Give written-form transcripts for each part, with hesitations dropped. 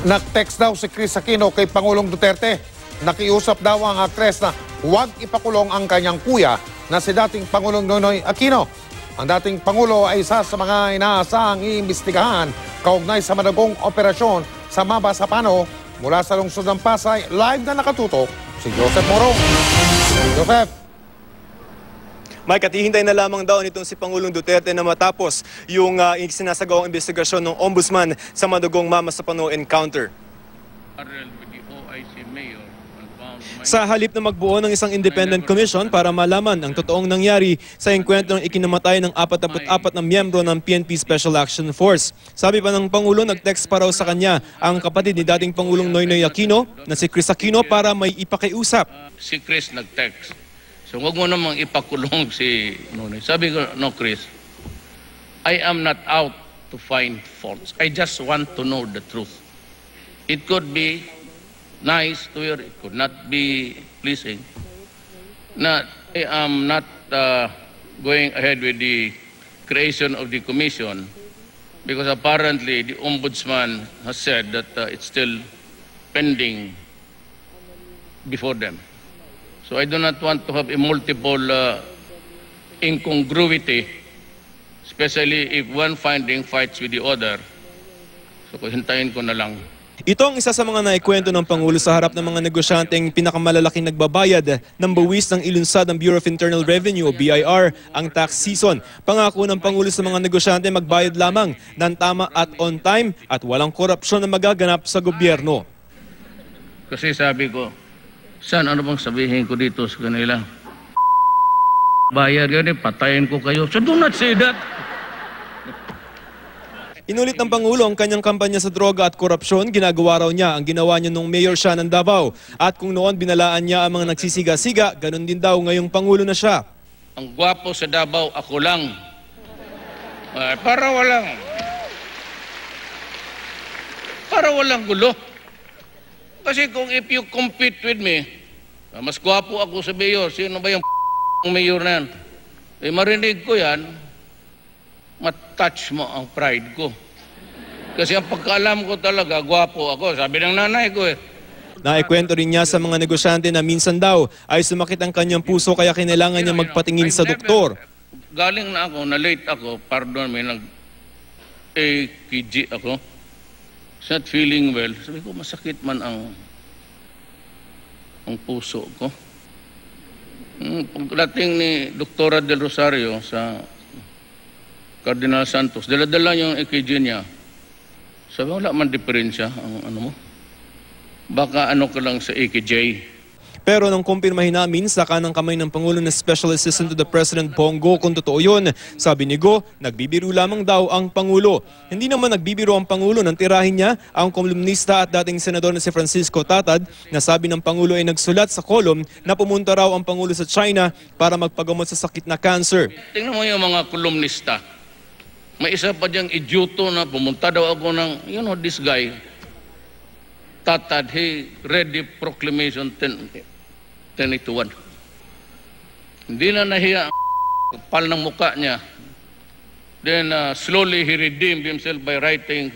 Nag-text daw si Chris Aquino kay Pangulong Duterte. Nakiusap daw ang aktres na huwag ipakulong ang kanyang kuya na si dating Pangulong Noynoy Aquino. Ang dating Pangulo ay isa sa mga inaasahang iimbestigahan kaugnay sa madagong operasyon sa Mabasapano. Mula sa lungsod ng Pasay, live na nakatutok si Joseph Morong. Joseph. Mike, at hihintay na lamang daw nitong si Pangulong Duterte na matapos yung sinasagawang investigasyon ng Ombudsman sa madugong Mabasapano encounter. Sa halip na magbuo ng isang independent commission para malaman ang totoong nangyari sa engkwentrong ikinamatay ng 44 na miyembro ng PNP Special Action Force. Sabi pa ng Pangulo, nag-text pa raw sa kanya ang kapatid ni dating Pangulong Noynoy Aquino na si Chris Aquino para may ipakiusap. Si Chris nag-text. So wag mo namang ipakulong si Noynoy. Sabi ko, no Chris, I am not out to find faults. I just want to know the truth. It could be nice to hear, it could not be pleasing. I am not going ahead with the creation of the commission because apparently the Ombudsman has said that it's still pending before them. So I do not want to have a multiple incongruity, especially if one finding fights with the other. So hintayin ko na lang. Ito ang isa sa mga naikwento ng Pangulo sa harap ng mga negosyanteng pinakamalalaking nagbabayad ng buwis ng ilunsad ng Bureau of Internal Revenue o BIR ang tax season. Pangako ng Pangulo sa mga negosyante magbayad lamang ng tama at on time at walang korupsyon na magaganap sa gobyerno. Kasi sabi ko, San, ano bang sabihin ko dito sa kanila? Bayar yun patayin ko kayo. So do not say that. Inulit ng Pangulo ang kanyang kampanya sa droga at korupsyon. Ginagawa raw niya ang ginawa niya nung mayor siya ng Davao. At kung noon binalaan niya ang mga nagsisiga-siga, ganun din daw ngayong Pangulo na siya. Ang gwapo sa Davao, ako lang. Para walang gulo. Kasi kung if you compete with me, mas gwapo ako sa mayor. Sino ba yung mayor na yan? Eh marinig ko yan, matouch mo ang pride ko. Kasi ang pagkaalam ko talaga, gwapo ako. Sabi ng nanay ko eh. Naikwento rin niya sa mga negosyante na minsan daw ay sumakit ang kanyang puso kaya kinailangan niya magpatingin sa doktor. Galing na ako, na-late ako, pardon me, nag-AKG ako. It's not feeling well. Sabi ko, masakit man ang puso ko. Pagdating ni Dr. Del Rosario sa Cardinal Santos, dala-dala yung EKG niya. Sabi, wala man diferensya ang ano mo. Baka ano ka lang sa EKG. Pero nang kumpirmahin namin sa kanang kamay ng Pangulo na Special Assistant to the President Bongo kung totoo yun, sabi ni Go, nagbibiro lamang daw ang Pangulo. Hindi naman nagbibiro ang Pangulo nang tirahin niya ang kolumnista at dating senador na si Francisco Tatad na sabi ng Pangulo ay nagsulat sa kolum na pumunta raw ang Pangulo sa China para magpagamot sa sakit na cancer. Tingnan mo yung mga kolumnista. May isa pa diyang idyoto na pumunta daw ako ng, you know, this guy, Tatad, he read the proclamation 1081. Hindi na nahiya ang kapal ng muka niya. Then slowly he redeemed himself by writing,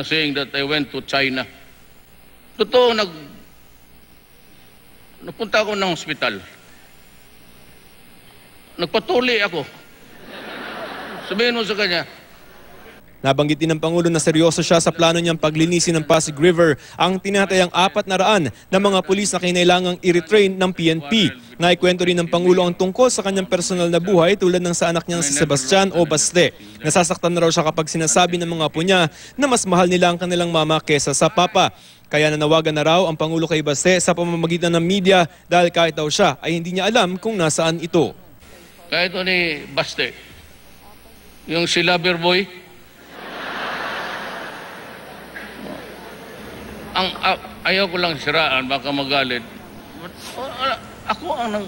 saying that I went to China. Totoo, napunta ako ng hospital. Nagpatuli ako. Sabihin mo sa kanya. Nabanggit din ng Pangulo na seryoso siya sa plano niyang paglinisin ng Pasig River ang tinatayang 400 na mga pulis na kinailangang i-retrain ng PNP. Naikwento rin ng Pangulo ang tungkol sa kanyang personal na buhay tulad ng sa anak niyang si Sebastian o Baste. Nasasaktan na raw siya kapag sinasabi ng mga apo niya na mas mahal nila ang kanilang mama kesa sa papa. Kaya nanawagan na raw ang Pangulo kay Baste sa pamamagitan ng media dahil kahit daw siya ay hindi niya alam kung nasaan ito. Kahit ni Baste, yung si Loverboy, ayaw ko lang siraan, baka magalit. Ako ang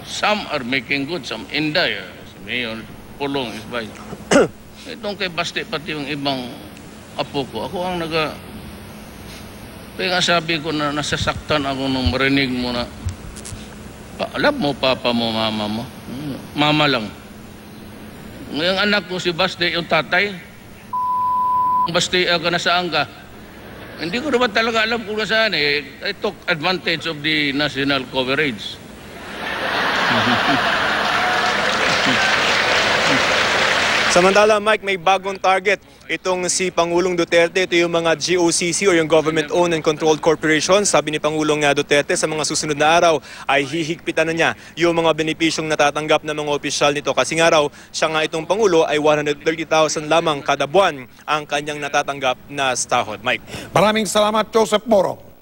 some are making good, some inday. Mayor, pulong is by. Itong kay Baste, pati yung ibang apo ko, ako ang kaya sabi ko na nasasaktan ako nung marinig mo na, alam mo, papa mo, mama mo. Mama lang. Yung anak ko si Baste, yung tatay, basta ka nasaan ka. Hindi ko naman talaga alam kung nasaan eh. I took advantage of the national coverage. Samantala, Mike, may bagong target. Itong si Pangulong Duterte, ito yung mga GOCC o yung Government-Owned and Controlled Corporations. Sabi ni Pangulong Duterte, sa mga susunod na araw ay hihigpitan na niya yung mga benepisyong natatanggap ng mga opisyal nito. Kasi nga raw, siya nga itong Pangulo ay 130,000 lamang kada buwan ang kanyang natatanggap na sahod. Mike. Maraming salamat, Joseph Moro.